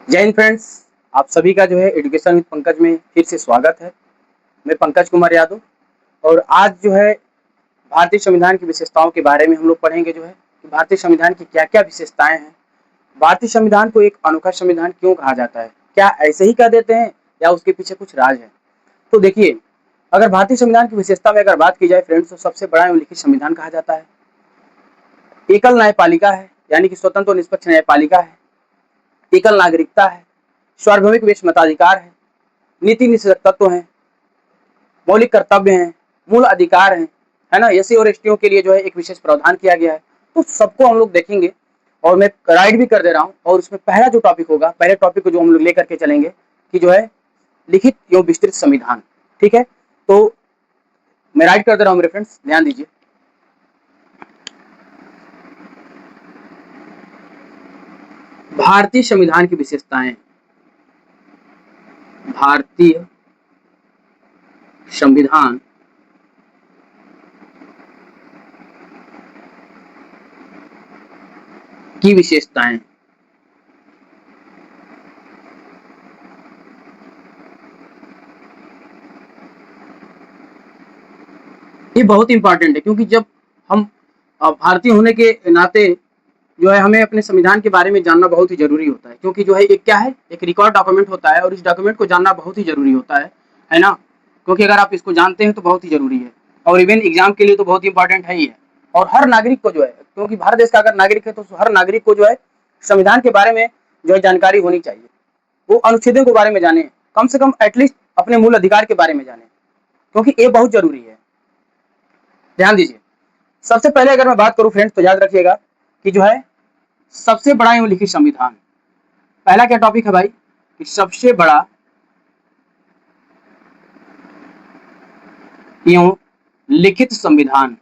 जय हिंद फ्रेंड्स। आप सभी का जो है एजुकेशन विद पंकज में फिर से स्वागत है। मैं पंकज कुमार यादव और आज जो है भारतीय संविधान की विशेषताओं के बारे में हम लोग पढ़ेंगे जो है कि भारतीय संविधान की क्या क्या विशेषताएं हैं। भारतीय संविधान को एक अनोखा संविधान क्यों कहा जाता है, क्या ऐसे ही कह देते हैं या उसके पीछे कुछ राज है। तो देखिए, अगर भारतीय संविधान की विशेषता में अगर बात की जाए फ्रेंड्स, तो सबसे बड़ा एवं लिखित संविधान कहा जाता है। एकल न्यायपालिका है, यानी कि स्वतंत्र और निष्पक्ष न्यायपालिका है। एकल नागरिकता है, सार्वभौमिक विशेष मताधिकार है, नीति निषेधक तत्व है, मौलिक कर्तव्य हैं, मूल अधिकार हैं, है ना। एससी और एसटियों के लिए जो है एक विशेष प्रावधान किया गया है। तो सबको हम लोग देखेंगे और मैं राइट भी कर दे रहा हूँ। और उसमें पहला जो टॉपिक होगा, पहले टॉपिक को जो हम लोग लेकर के चलेंगे कि जो है लिखित एवं विस्तृत संविधान। ठीक है, तो मैं राइट कर दे रहा हूँ मेरे फ्रेंड्स, ध्यान दीजिए। भारतीय संविधान की विशेषताएं। भारतीय संविधान की विशेषताएं। ये बहुत इंपॉर्टेंट है, क्योंकि जब हम भारतीय होने के नाते जो है हमें अपने संविधान के बारे में जानना बहुत ही जरूरी होता है। क्योंकि जो है एक क्या है, एक रिकॉर्ड डॉक्यूमेंट होता है और इस डॉक्यूमेंट को जानना बहुत ही जरूरी होता है ना। क्योंकि अगर आप इसको जानते हैं तो बहुत ही जरूरी है, और इवन एग्जाम के लिए तो बहुत इंपॉर्टेंट है ही है। और हर नागरिक को जो है, क्योंकि भारत देश का अगर नागरिक है तो हर नागरिक को जो है संविधान के बारे में जो है जानकारी होनी चाहिए। वो अनुच्छेदों के बारे में जाने, कम से कम एटलीस्ट अपने मूल अधिकार के बारे में जाने, क्योंकि ये बहुत जरूरी है। ध्यान दीजिए, सबसे पहले अगर मैं बात करूं फ्रेंड्स, तो याद रखिएगा कि जो है सबसे बड़ा एवं लिखित संविधान। पहला क्या टॉपिक है भाई, कि सबसे बड़ा एवं लिखित संविधान।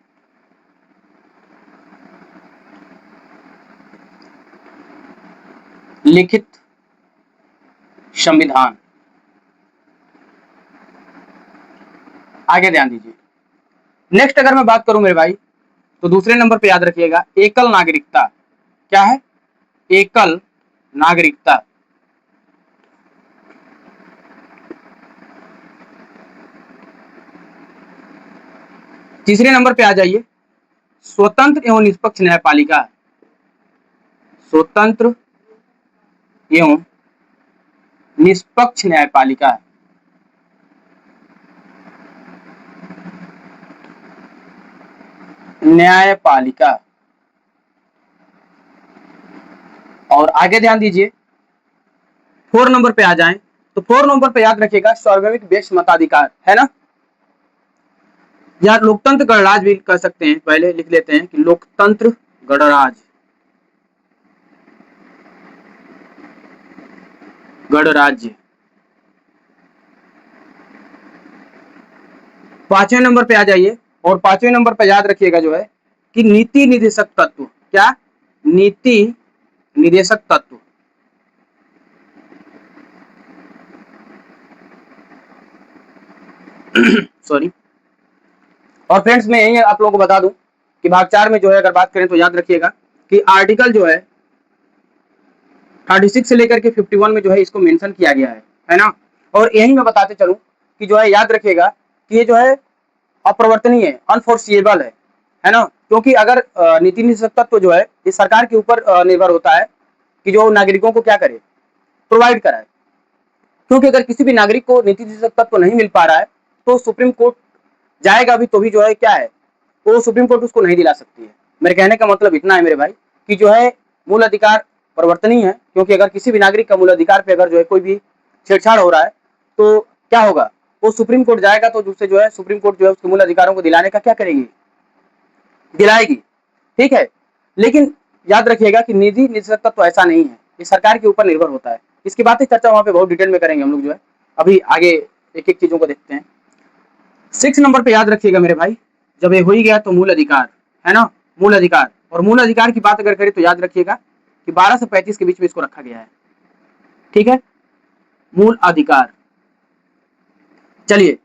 लिखित संविधान। आगे ध्यान दीजिए। नेक्स्ट अगर मैं बात करूं मेरे भाई, तो दूसरे नंबर पे याद रखिएगा एकल नागरिकता। क्या है? एकल नागरिकता। तीसरे नंबर पे आ जाइए स्वतंत्र एवं निष्पक्ष न्यायपालिका। स्वतंत्र एवं निष्पक्ष न्यायपालिका। न्यायपालिका। और आगे ध्यान दीजिए, 4 नंबर पे आ जाएं, तो 4 नंबर पे याद रखिएगा सार्वभौमिक विशेष मताधिकार, है ना। या लोकतंत्र गणराज्य भी कह सकते हैं, पहले लिख लेते हैं कि लोकतंत्र गणराज्य। गणराज्य। 5वें नंबर पे आ जाइए, और 5वें नंबर पे याद रखिएगा जो है कि नीति निदेशक तत्व। क्या? नीति निदेशक तत्व। सॉरी। और फ्रेंड्स मैं यही आप लोगों को बता दूं कि भाग 4 में जो है अगर बात करें तो याद रखिएगा कि आर्टिकल जो है 36 से लेकर के 51 में जो है इसको मेंशन किया गया है ना। और यही मैं बताते चलूं कि जो है याद रखिएगा कि ये जो है अप्रवर्तनीय है, अनफोर्सिएबल है ना। क्योंकि अगर नीति निषेधक तत्व जो है ये सरकार के ऊपर निर्भर होता है कि जो नागरिकों को क्या करे, प्रोवाइड कराए। क्योंकि अगर किसी भी नागरिक को नीति निषेधक तत्व नहीं मिल पा रहा है तो सुप्रीम कोर्ट जाएगा भी तो भी जो है क्या है, वो सुप्रीम कोर्ट उसको नहीं दिला सकती है। मेरे कहने का मतलब इतना है मेरे भाई कि जो है मूल अधिकार परिवर्तनीय है। क्योंकि अगर किसी भी नागरिक का मूल अधिकार पे अगर जो है कोई भी छेड़छाड़ हो रहा है तो क्या होगा, वो सुप्रीम कोर्ट जाएगा तो उससे जो है सुप्रीम कोर्ट जो है उसके मूल अधिकारों को दिलाने का क्या करेगी, दिलाएगी। ठीक है, लेकिन याद रखिएगा कि निधि निषेधक तत्व ऐसा नहीं है, ये सरकार के ऊपर निर्भर होता है। इसकी बातें चर्चा वहां पे बहुत डिटेल में करेंगे हम लोग जो है। अभी आगे एक एक चीजों को देखते हैं। 6 नंबर पे याद रखिएगा मेरे भाई, जब ये हो ही गया तो मूल अधिकार, है ना। मूल अधिकार, और मूल अधिकार की बात अगर करें तो याद रखिएगा कि 12 से 35 के बीच में इसको रखा गया है। ठीक है, मूल अधिकार। चलिए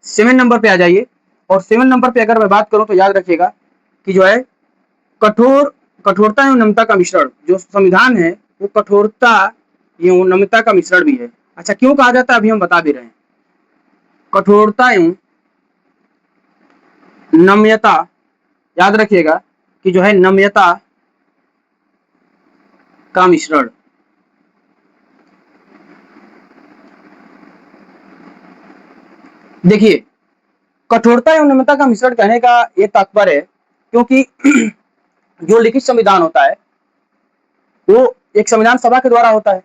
7 नंबर पे आ जाइए, और 7 नंबर पे अगर मैं बात करूं तो याद रखिएगा कि जो है कठोरता एवं नम्रता का मिश्रण। जो संविधान है वो कठोरता ये नम्यता का मिश्रण भी है। अच्छा, क्यों कहा जाता है अभी हम बता भी रहे हैं। कठोरता एवं नम्यता, याद रखिएगा कि जो है नम्यता का मिश्रण। देखिए, कठोरता एवं नम्यता का मिश्रण कहने का ये तात्पर्य है क्योंकि जो लिखित संविधान होता है वो एक संविधान सभा के द्वारा होता है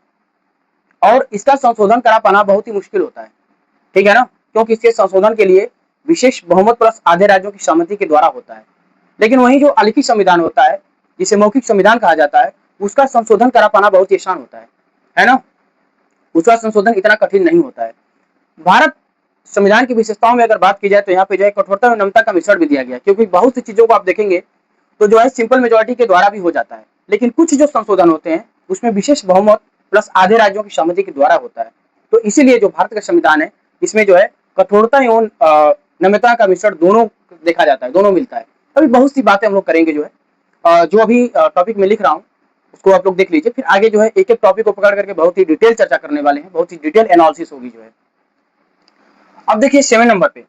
और इसका संशोधन करा पाना बहुत ही मुश्किल होता है, ठीक है ना, क्योंकि इसके संशोधन के लिए विशेष बहुमत प्लस आधे राज्यों की सहमति के द्वारा होता है। लेकिन वही जो अलिखित संविधान होता है, जिसे मौखिक संविधान कहा जाता है, उसका संशोधन करा पाना बहुत ही आसान होता है ना, उसका संशोधन इतना कठिन नहीं होता है। भारत संविधान की विशेषताओं में अगर बात की जाए तो यहाँ पे जो है कठोरता और नम्यता का मिश्रण भी दिया गया, क्योंकि बहुत सी चीजों को आप देखेंगे तो जो है सिंपल मेजोरिटी के द्वारा भी हो जाता है, लेकिन कुछ जो संशोधन होते हैं उसमें विशेष बहुमत प्लस आधे राज्यों की सहमति के द्वारा होता है। तो इसीलिए जो भारत का संविधान है इसमें जो है कठोरता एवं नम्यता का मिश्रण दोनों देखा जाता है, दोनों मिलता है। अभी बहुत सी बातें हम लोग करेंगे जो है जो अभी टॉपिक में लिख रहा हूँ उसको आप लोग देख लीजिए, फिर आगे जो है एक एक टॉपिक को पकड़ करके बहुत ही डिटेल चर्चा करने वाले हैं, बहुत ही डिटेल एनालिसिस होगी जो है। अब देखिए 7 नंबर पे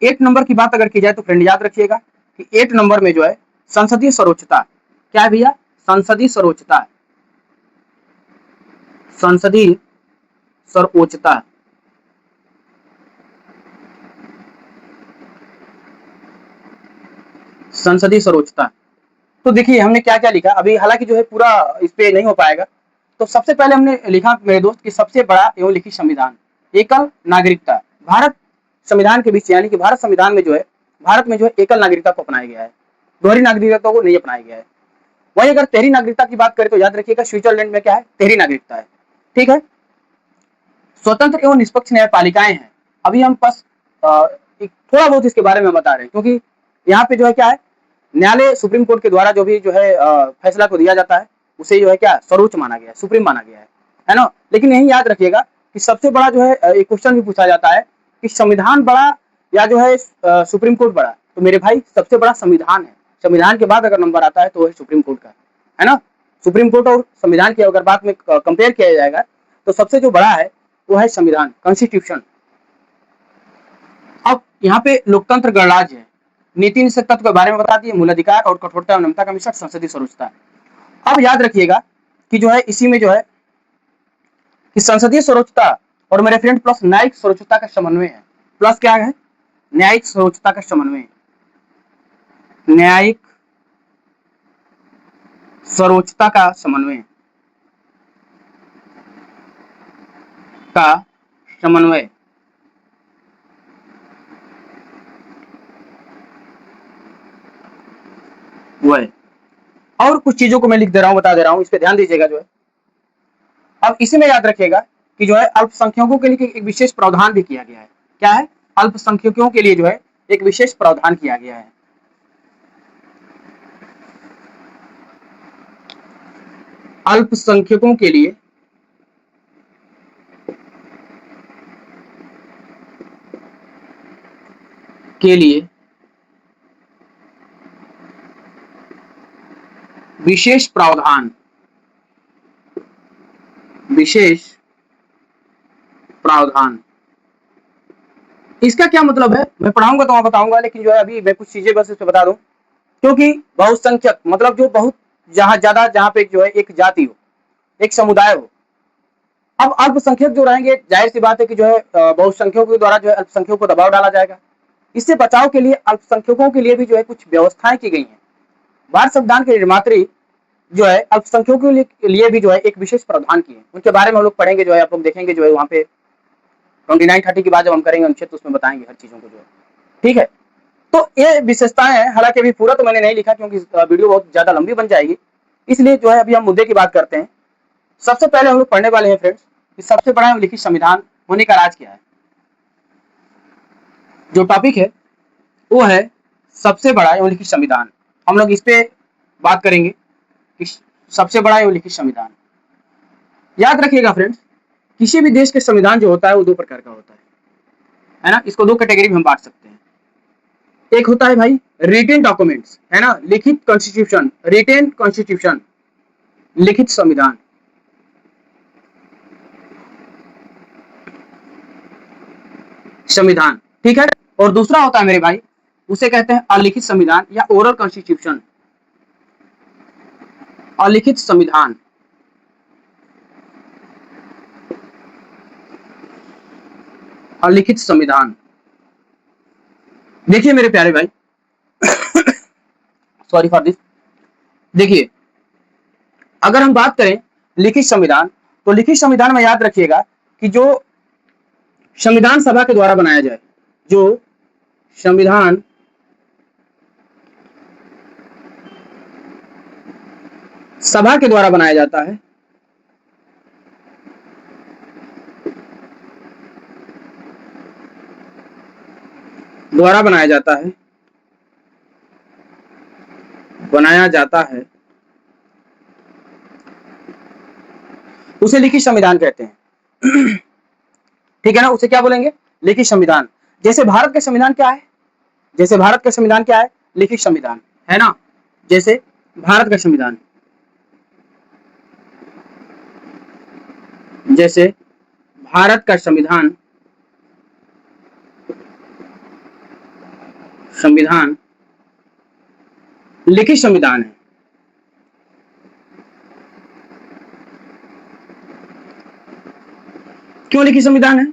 8 नंबर की बात अगर की जाए तो फ्रेंड याद रखिएगा कि 8 नंबर में जो है संसदीय सर्वोच्चता, क्या है भैया, संसदीय सर्वोच्चता, संसदीय सर्वोच्चता। संसदीय सर्वोच्चता, तो देखिए हमने क्या क्या लिखा अभी, हालांकि जो है पूरा इस पे नहीं हो पाएगा। तो सबसे पहले हमने लिखा मेरे दोस्त कि सबसे बड़ा एवं लिखित संविधान, एकल नागरिकता। भारत संविधान के बीच यानी कि भारत संविधान में जो है भारत में जो है एकल नागरिकता को अपनाया गया है, दोहरी नागरिकता को नहीं अपनाया गया है। वही अगर तेहरी नागरिकता की बात करें तो याद रखिएगा स्विट्जरलैंड में क्या है, तेहरी नागरिकता है, ठीक है। स्वतंत्र एवं निष्पक्ष न्यायपालिकाएं हैं। अभी हम बस थोड़ा बहुत इसके बारे में बता रहे हैं क्योंकि यहाँ पे जो है क्या है, न्यायालय सुप्रीम कोर्ट के द्वारा जो भी जो है फैसला को दिया जाता है उसे जो है क्या सर्वोच्च माना गया है, सुप्रीम माना गया है ना। लेकिन यही याद रखिएगा कि सबसे बड़ा जो है एक क्वेश्चन भी पूछा जाता है कि संविधान बड़ा या जो है सुप्रीम कोर्ट बड़ा, तो मेरे भाई सबसे बड़ा संविधान है। संविधान के बाद अगर नंबर आता है तो वह सुप्रीम कोर्ट का है ना। सुप्रीम कोर्ट और संविधान की अगर बात में कंपेयर किया जाएगा तो सबसे जो बड़ा है वो है संविधान, कॉन्स्टिट्यूशन। अब यहाँ पे लोकतंत्र गणराज्य है, नीति निषेध तत्व के बारे में बता दिए, मूलाधिकार और कठोरता और नम्यता का मिश्रण, संसदीय सर्वोच्चता। अब याद रखिएगा कि जो है इसी में जो है कि संसदीय सर्वोच्चता और मेरे फ्रेंड प्लस न्यायिक सर्वोच्चता का समन्वय है। प्लस क्या है, न्यायिक सर्वोच्चता का समन्वय, न्यायिक सर्वोच्चता का समन्वय का समन्वय। वो है, और कुछ चीजों को मैं लिख दे रहा हूं, बता दे रहा हूं, इस पे ध्यान दीजिएगा जो है। अब इसी में याद रखिएगा कि जो है अल्पसंख्यकों के लिए एक विशेष प्रावधान भी किया गया है। क्या है, अल्पसंख्यकों के लिए जो है एक विशेष प्रावधान किया गया है। अल्पसंख्यकों के लिए विशेष प्रावधान, विशेष प्रावधान। इसका क्या मतलब है मैं पढ़ाऊंगा तो मैं बताऊंगा, लेकिन जो है अभी मैं कुछ चीजें बस इसमें बता दूं, क्योंकि बहुसंख्यक मतलब जो बहुत ज्यादा जहां पे जो है एक जाति हो, एक समुदाय हो। अब अल्पसंख्यक जो रहेंगे जाहिर सी बात है कि जो है बहुसंख्यकों के द्वारा जो है अल्पसंख्यकों को दबाव डाला जाएगा। इससे बचाव के लिए अल्पसंख्यकों के लिए भी जो है कुछ व्यवस्थाएं की गई हैं। भारत संविधान के निर्मात्री जो है अल्पसंख्यकों के लिए भी जो है एक विशेष प्रावधान किए, उनके बारे में हम लोग पढ़ेंगे, जो है आप लोग देखेंगे जो है वहां पे 29-30 की बात जब हम करेंगे अनुच्छेद तो उसमें बताएंगे हर चीजों को जो है, ठीक है। तो ये विशेषताएं हैं, हालांकि अभी पूरा तो मैंने नहीं लिखा क्योंकि वीडियो बहुत ज्यादा लंबी बन जाएगी, इसलिए जो है अभी हम मुद्दे की बात करते हैं। सबसे पहले हम लोग पढ़ने वाले हैं फ्रेंड्स कि सबसे बड़ा लिखित संविधान होने का राज क्या है। जो टॉपिक है वो है सबसे बड़ा एवं लिखित संविधान। हम लोग इस पे बात करेंगे कि सबसे बड़ा एवं लिखित संविधान। याद रखिएगा फ्रेंड्स, किसी भी देश के संविधान जो होता है वो दो प्रकार का होता है ना। इसको दो कैटेगरी में हम बांट सकते हैं। एक होता है भाई रिटेन डॉक्यूमेंट्स, है ना, लिखित कॉन्स्टिट्यूशन, रिटेन कॉन्स्टिट्यूशन, लिखित संविधान। संविधान, ठीक है। और दूसरा होता है मेरे भाई, उसे कहते हैं अलिखित संविधान या ओरल कॉन्स्टिट्यूशन। अलिखित संविधान, अलिखित संविधान। देखिए मेरे प्यारे भाई, सॉरी फॉर दिस। देखिए, अगर हम बात करें लिखित संविधान, तो लिखित संविधान में याद रखिएगा कि जो संविधान सभा के द्वारा बनाया जाए, जो संविधान सभा के द्वारा बनाया जाता है, द्वारा बनाया जाता है, बनाया जाता है, उसे लिखित संविधान कहते हैं। ठीक है ना, उसे क्या बोलेंगे? लिखित संविधान। जैसे भारत का संविधान क्या है? जैसे भारत का संविधान क्या है? लिखित संविधान, है ना। जैसे भारत का संविधान, जैसे भारत का संविधान, संविधान लिखित संविधान है। क्यों लिखित संविधान है?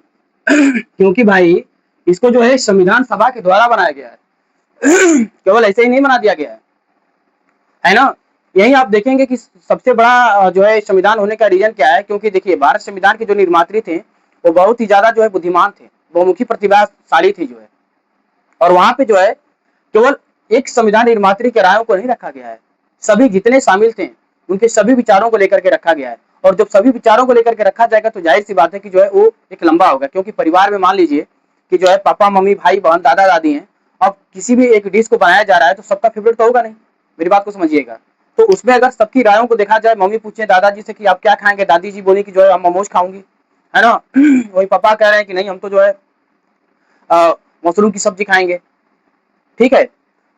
क्योंकि भाई इसको जो है संविधान सभा के द्वारा बनाया गया है। केवल ऐसे ही नहीं बना दिया गया है ना। यही आप देखेंगे कि सबसे बड़ा जो है संविधान होने का रीजन क्या है, क्योंकि देखिए भारत संविधान के जो निर्मात्री थे वो बहुत ही ज्यादा जो है बुद्धिमान थे, बहुमुखी प्रतिभाशाली थे जो है। और वहां पे जो है केवल एक संविधान निर्मात्री के रायों को नहीं रखा गया है, सभी जितने शामिल थे उनके सभी विचारों को लेकर के रखा गया है। और जब सभी विचारों को लेकर के रखा जाएगा तो जाहिर सी बात है कि जो है वो एक लंबा होगा, क्योंकि परिवार में मान लीजिए कि जो है पापा मम्मी भाई बहन दादा दादी हैं, अब किसी भी एक डिश को बनाया जा रहा है तो सबका फेवरेट तो होगा नहीं, मेरी बात को समझिएगा। तो उसमें अगर सबकी रायों को देखा जाए, मम्मी पूछे दादाजी से कि आप क्या खाएंगे, दादी जी बोली कि जो है हम मोमोज खाऊंगी, है ना। वही पापा कह रहे हैं कि नहीं हम तो जो है मशरूम की सब्जी खाएंगे, ठीक है।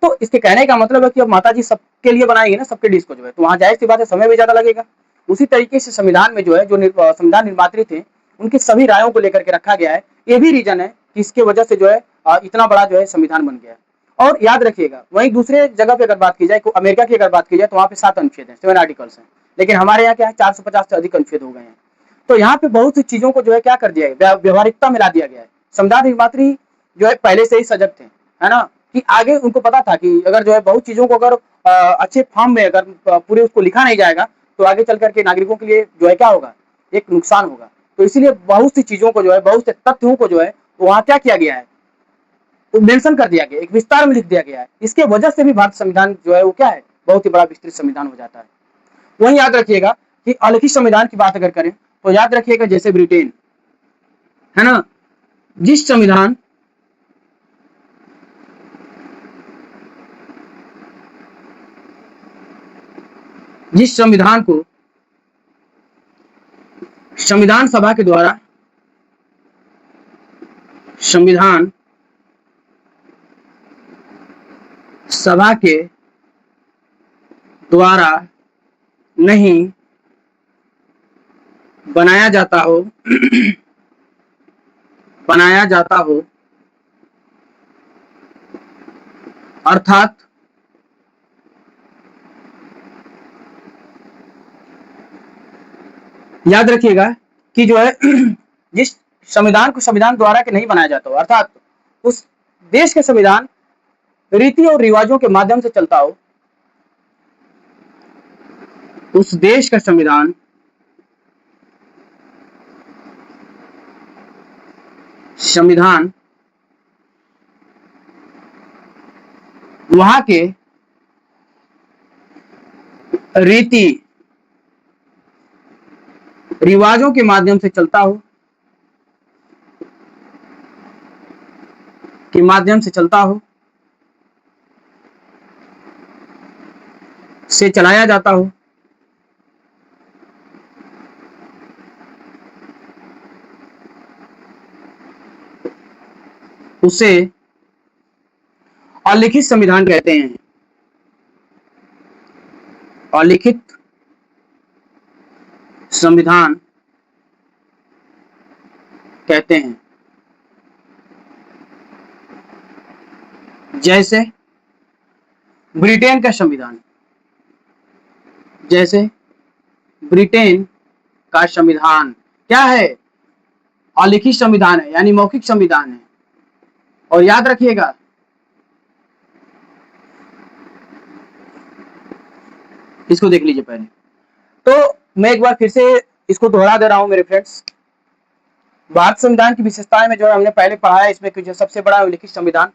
तो इसके कहने का मतलब है कि अब माता जी सबके लिए बनाएंगे ना सबके डिश को जो है, तो वहां जाहिर सी बात है समय भी ज्यादा लगेगा। उसी तरीके से संविधान में जो है जो संविधान निर्मात्री थे उनकी सभी रायों को लेकर के रखा गया है। ये भी रीजन है कि इसके वजह से जो है इतना बड़ा जो है संविधान बन गया है। और याद रखिएगा वहीं दूसरे जगह पे अगर बात की जाए, अमेरिका की अगर बात की जाए तो वहां पे 7 अनुच्छेद है, 7 आर्टिकल्स हैं, लेकिन हमारे यहाँ क्या है 450 से अधिक अनुच्छेद हो गए हैं। तो यहाँ पे बहुत सी चीजों को जो है क्या कर दिया गया, व्यवहारिकता मिला दिया गया है। संविधान निर्मात्री जो है पहले से ही सजग थे, है ना, कि आगे उनको पता था कि अगर जो है बहुत चीजों को अगर अच्छे फॉर्म में अगर पूरे उसको लिखा नहीं जाएगा तो आगे चल करके नागरिकों के लिए जो है क्या होगा, एक नुकसान होगा। तो इसीलिए बहुत सी चीजों को जो है, बहुत से तथ्यों को जो है वहां क्या किया गया है, मेंशन कर दिया गया, एक विस्तार में लिख दिया गया है। इसके वजह से भी भारत संविधान जो है वो क्या है, बहुत ही बड़ा विस्तृत संविधान हो जाता है। वहीं याद रखिएगा कि अलिखित संविधान की बात अगर करें तो याद रखिएगा जैसे ब्रिटेन, है ना, जिस संविधान जिस संविधान को संविधान सभा के द्वारा, संविधान सभा के द्वारा नहीं बनाया जाता हो, बनाया जाता हो, अर्थात याद रखिएगा कि जो है जिस संविधान को संविधान द्वारा के नहीं बनाया जाता हो, अर्थात उस देश के संविधान रीति और रिवाजों के माध्यम से चलता हो, उस देश का संविधान संविधान वहां के रीति रिवाजों के माध्यम से चलता हो, के माध्यम से चलता हो, से चलाया जाता हो, उसे अलिखित संविधान कहते हैं। अलिखित संविधान कहते हैं। जैसे ब्रिटेन का संविधान, जैसे ब्रिटेन का संविधान क्या है? अलिखित संविधान है, यानी मौखिक संविधान है। और याद रखिएगा, इसको देख लीजिए पहले। तो मैं एक बार फिर से इसको दोहरा दे रहा हूं मेरे फ्रेंड्स। भारत संविधान की विशेषताएं में जो है हमने पहले पढ़ा है, इसमें जो सबसे बड़ा है लिखित संविधान।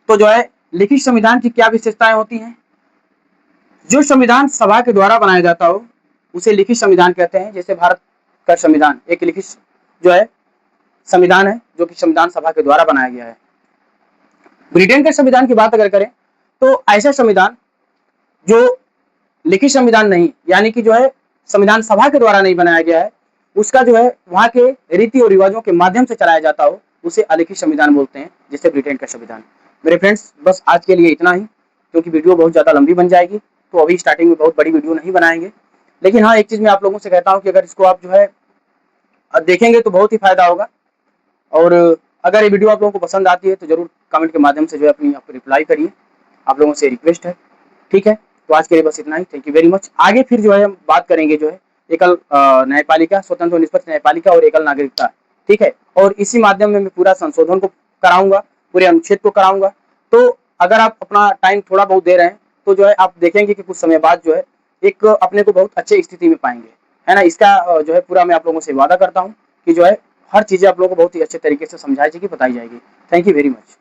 तो जो है लिखित संविधान की क्या विशेषताएं होती हैं? जो संविधान सभा के द्वारा बनाया जाता हो उसे लिखित संविधान कहते हैं। जैसे भारत का संविधान एक लिखित जो है संविधान है, जो कि संविधान सभा के द्वारा बनाया गया है। ब्रिटेन के संविधान की बात अगर करें तो ऐसा संविधान जो लिखित संविधान नहीं, यानी कि जो है संविधान सभा के द्वारा नहीं बनाया गया है, उसका जो है वहां के रीति और रिवाजों के माध्यम से चलाया जाता हो, उसे अलिखित संविधान बोलते हैं, जैसे ब्रिटेन का संविधान। मेरे फ्रेंड्स बस आज के लिए इतना ही, क्योंकि वीडियो बहुत ज्यादा लंबी बन जाएगी, तो अभी स्टार्टिंग में बहुत बड़ी वीडियो नहीं बनाएंगे। लेकिन हाँ, एक चीज मैं आप लोगों से कहता हूँ कि अगर इसको आप जो है देखेंगे तो बहुत ही फायदा होगा। और अगर ये वीडियो आप लोगों को पसंद आती है तो जरूर कमेंट के माध्यम से जो है अपनी आप रिप्लाई करिए, आप लोगों से रिक्वेस्ट है। ठीक है, तो आज के लिए बस इतना ही। Thank you very much. आगे फिर जो है हम बात करेंगे जो है एकल न्यायपालिका, स्वतंत्र और निष्पक्ष न्यायपालिका और एकल नागरिकता। ठीक है, और इसी माध्यम में मैं पूरा संशोधन को कराऊंगा, पूरे अनुच्छेद को कराऊंगा। तो अगर आप अपना टाइम थोड़ा बहुत दे रहे हैं तो जो है आप देखेंगे कि कुछ समय बाद जो है एक अपने को बहुत अच्छे स्थिति में पाएंगे, है ना। इसका जो है पूरा मैं आप लोगों से वादा करता हूँ कि जो है हर चीजें आप लोगों को बहुत ही अच्छे तरीके से समझाई जाएगी, बताई जाएगी। Thank you very much.